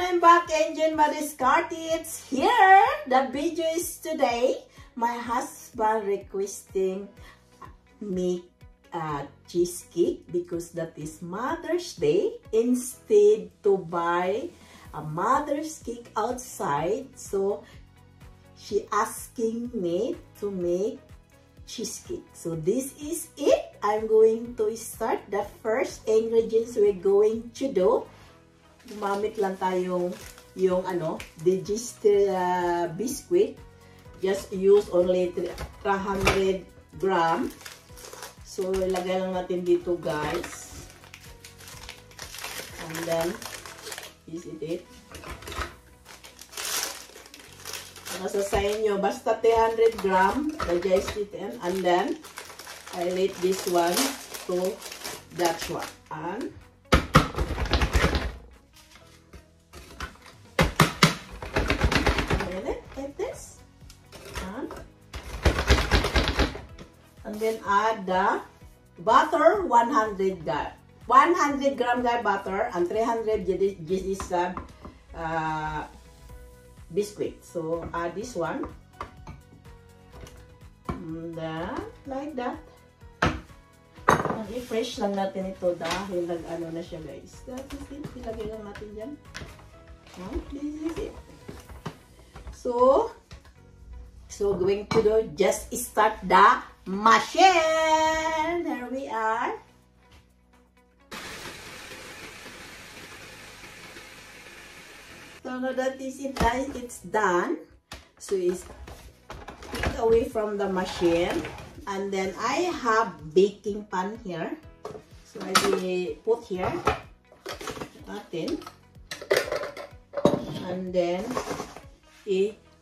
I'm back, Angel Mariscarte. It's here. The video is today. My husband requesting make a cheesecake because that is Mother's Day. Instead to buy a Mother's cake outside, so she asking me to make cheesecake. So this is it. I'm going to start. The first ingredients we're going to do. Gumamit lang tayong yung digestive biscuit. Just use only 300 gram. So ilagay lang natin dito, guys. And then is it. Nasa sa inyo, basta 300 gram, digest it, and then I let this one to that one. And like this. And then add the butter, 100 gram. 100 gram butter and 300 is biscuit. So add this one. And then, like that. I-fresh lang natin ito dahil nag-ano na siya, guys. That is it. Ilagay lang natin dyan. This is it. So going to do, just start the machine. Here we are. So now that is it, guys, it's done. So it's take away from the machine. And then I have baking pan here. So I will put here natin. And then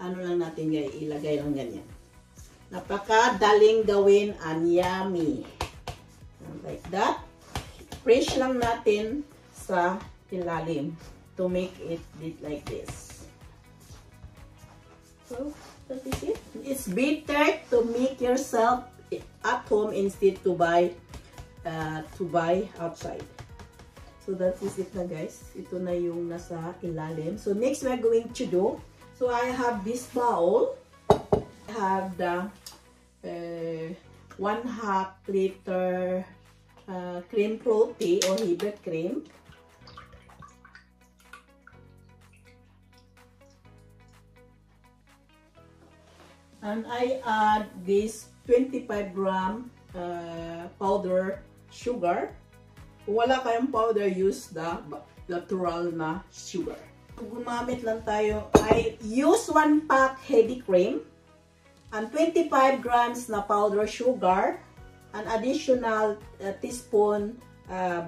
ano lang natin, guys, ilagay lang ganyan. Napakadaling gawin and yummy. Like that. Fresh lang natin sa ilalim to make it like this. So that is it. It's better to make yourself at home instead to buy outside. So that is it na, guys. Ito na yung nasa ilalim. So next we're going to do. So I have this bowl. I have the 1/2 liter cream protein or heavy cream. And I add this 25 gram powder sugar. Kung wala kayong powder, use the natural na sugar. Gumamit lang tayo. I use 1 pack heavy cream and 25 grams na powder sugar, an additional teaspoon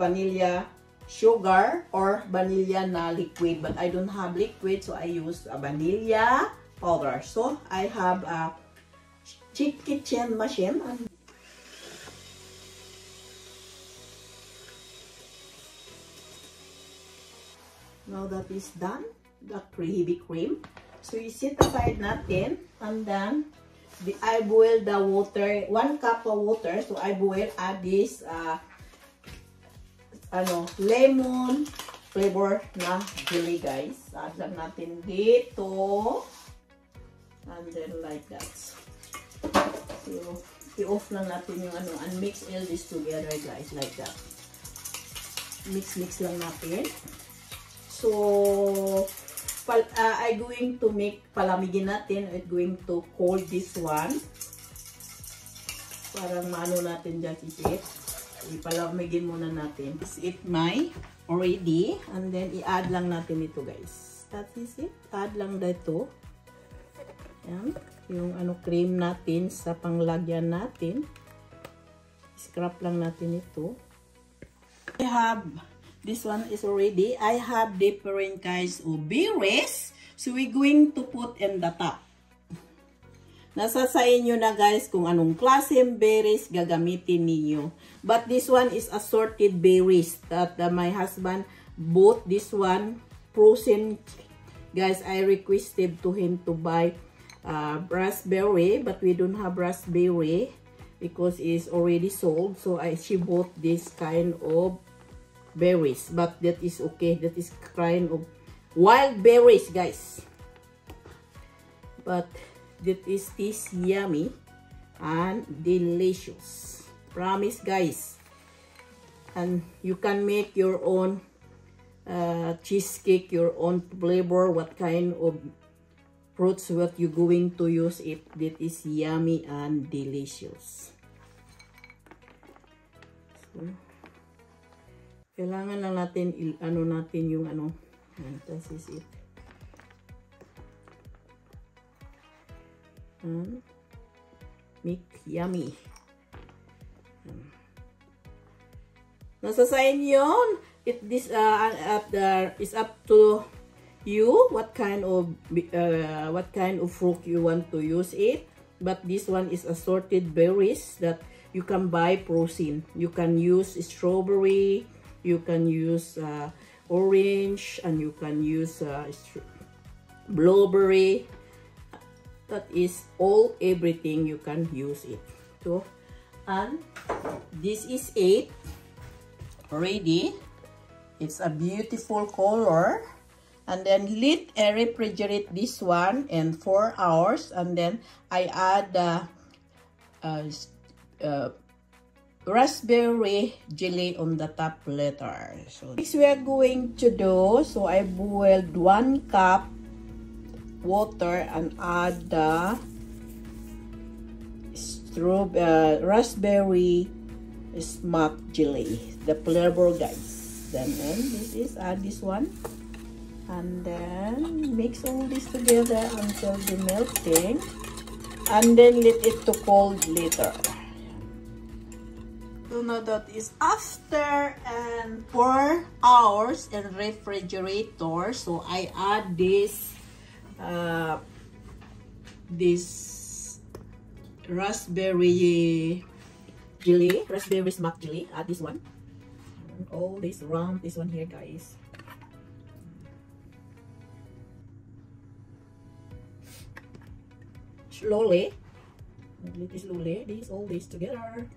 vanilla sugar or vanilla na liquid. But I don't have liquid, so I use a vanilla powder. So I have a kitchen machine. Now that is done, the heavy cream. So you set aside natin, and then I boil the water, 1 cup of water. So I boil, add this lemon flavor na jelly, guys. Add lang natin dito. And then like that. So i-off lang natin yung and mix all this together, guys, like that. Mix lang natin. So I going to make, palamigin natin. I'm going to cold this one. Parang maano natin dyan, is it. Ipalamigin muna natin. Is it my already. And then i-add lang natin ito, guys. That is it. Add lang dito. Yan. Yung cream natin sa panglagyan natin. Scrap lang natin ito. I have, this one is already, I have different kinds of berries. So we're going to put in the top. Nasa sa inyo na, guys, kung anong klaseng berries gagamitin niyo. But this one is assorted berries that my husband bought this one frozen. Guys, I requested to him to buy raspberry, but we don't have raspberry because it's already sold. So she bought this kind of berries, but that is okay. That is kind of wild berries, guys. But that is yummy and delicious. Promise, guys. And you can make your own cheesecake, your own flavor, what kind of fruits what you going to use it. That is yummy and delicious. So, kailangan lang natin ano natin yung ano. This is it. Make yummy. Nasa sa inyo yun. Is up to you what kind of fruit you want to use it. But this one is assorted berries that you can buy frozen. You can use strawberry, you can use orange, and you can use blueberry. That is all, everything you can use it. So, and this is it. Ready. It's a beautiful color. And then refrigerate this one in 4 hours. And then I add raspberry jelly on the top later. So this we are going to do. So I boiled 1 cup water and add the raspberry smack jelly, the flavor, guys. Then this is add this one, and then mix all this together until the melting, and then let it to cold later. So now that is after 4 hours in refrigerator. So I add this raspberry jelly, raspberry smack jelly. Add this one. And all this around this one here, guys. Slowly. Little slowly. All this together.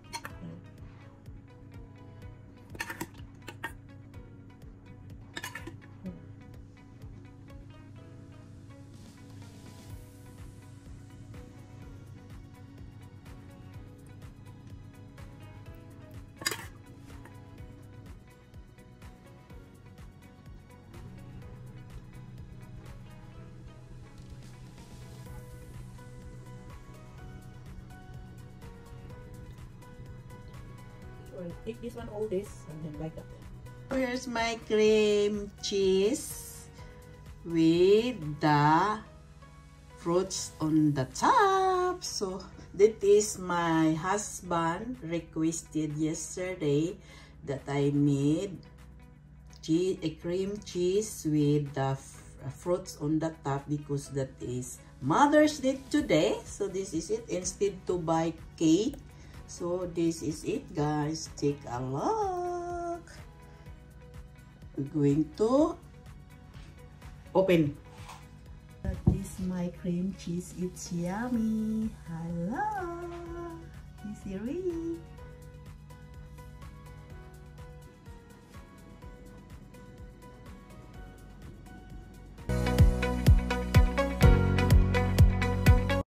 Take this one, all this, and then like that. Here's my cream cheese with the fruits on the top. So that is my husband requested yesterday that I made a cream cheese with the fruits on the top, because that is Mother's Day today. So this is it, instead to buy cake. So this is it, guys. Take a look. We're going to open. That is my cream cheese. It's yummy. Hello.